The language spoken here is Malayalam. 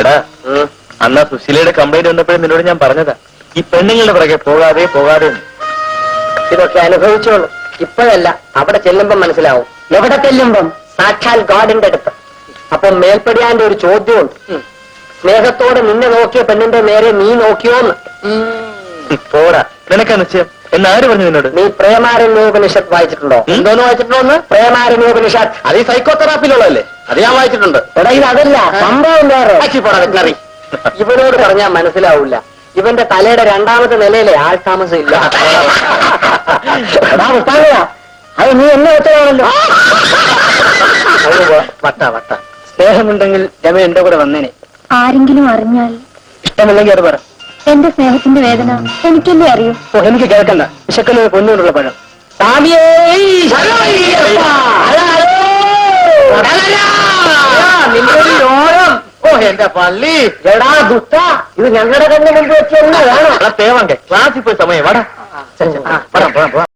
എടാ അന്നാ സുശീലയുടെ കംപ്ലൈന്റ് വന്നപ്പോഴും നിന്നോട് ഞാൻ പറഞ്ഞതാ, ഈ പെണ്ണുങ്ങളുടെ പുറകെ പോകാതെ പോകാതെ. ഇതൊക്കെ അനുഭവിച്ചോളൂ. ഇപ്പോഴല്ല, അവിടെ ചെല്ലുമ്പം മനസ്സിലാവും. എവിടെ ചെല്ലുമ്പം? സാക്ഷാൽ ഗോഡിന്റെ അടുത്ത്. അപ്പൊ മേൽപ്പടിയാന്റെ ഒരു ചോദ്യമുണ്ട്. സ്നേഹത്തോടെ നിന്നെ നോക്കിയ പെണ്ണിന്റെ നേരെ നീ നോക്കിയോന്ന്. പോടാ, നിനക്കാ നിശ്ചയം എന്നാര് പറഞ്ഞു നിന്നോട്? നീ പ്രേമാരണ്യോപനിഷത്ത് വായിച്ചിട്ടുണ്ടോ? എന്തോന്ന് വായിച്ചിട്ടുണ്ടോന്ന്? പ്രേമാരണ്യോപനിഷത്ത്. അത് ഈ സൈക്കോ തെറാപ്പിയിലുള്ളതല്ലേ? അത് ഞാൻ വായിച്ചിട്ടുണ്ട്. എടാ, ഇത് അതല്ല, സംഭവം വേറെ. ഇവനോട് പറഞ്ഞാൽ മനസ്സിലാവൂല. ഇവന്റെ തലയുടെ രണ്ടാമത്തെ നിലയിലെ ആൾ താമസം ഇല്ല. അത് നീ എന്നെ വെച്ചതാണല്ലോ. വട്ട സ്നേഹമുണ്ടെങ്കിൽ രമ എന്റെ കൂടെ വന്നേനെ. ആരെങ്കിലും അറിഞ്ഞാൽ? ഇഷ്ടമില്ലെങ്കിൽ അത് പറ. എന്റെ സ്നേഹത്തിന്റെ വേദന എനിക്കല്ലേ അറിയൂ. ഓ, എനിക്ക് കേൾക്കണ്ട. വിശക്കല് കൊന്നുകൊണ്ടുള്ള പഴം. സ്വാമിയേ, ഓ എന്റെ പള്ളി. എടാ ദുഷ്ട, ഇത് ഞങ്ങളുടെ കണ്ണിന് മുമ്പ് വെച്ചൊന്നും വേണം. ക്ലാസ്സിൽ പോയി സമയം. വാടാ.